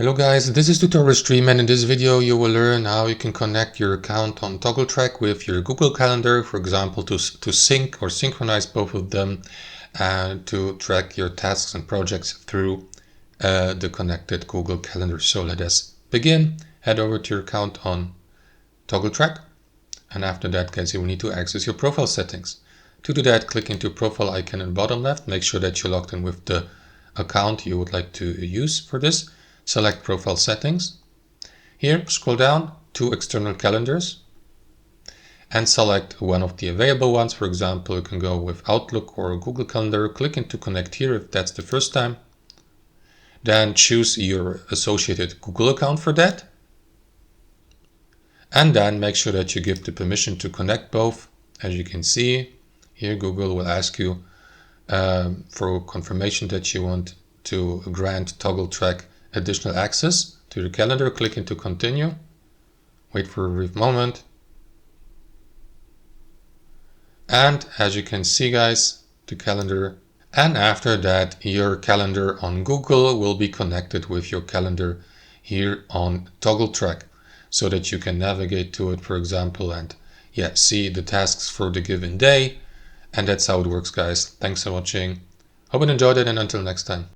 Hello guys, this is Tutorial Stream, and in this video you will learn how you can connect your account on Toggl Track with your Google Calendar, for example, to sync or synchronize both of them and to track your tasks and projects through the connected Google Calendar. So let us begin. Head over to your account on Toggl Track, and after that, guys, you will need to access your profile settings. To do that, click into profile icon in the bottom left. Make sure that you're logged in with the account you would like to use for this. Select Profile Settings. Here, scroll down to External Calendars and select one of the available ones. For example, you can go with Outlook or Google Calendar. Click into Connect here if that's the first time. Then choose your associated Google account for that. And then make sure that you give the permission to connect both. As you can see, here Google will ask you for confirmation that you want to grant Toggl Track additional access to your calendar. Click into Continue. Wait for a brief moment. And as you can see, guys, the calendar. And after that, your calendar on Google will be connected with your calendar here on Toggl Track, so that you can navigate to it, for example, and see the tasks for the given day. And that's how it works, guys. Thanks for watching. Hope you enjoyed it, and until next time.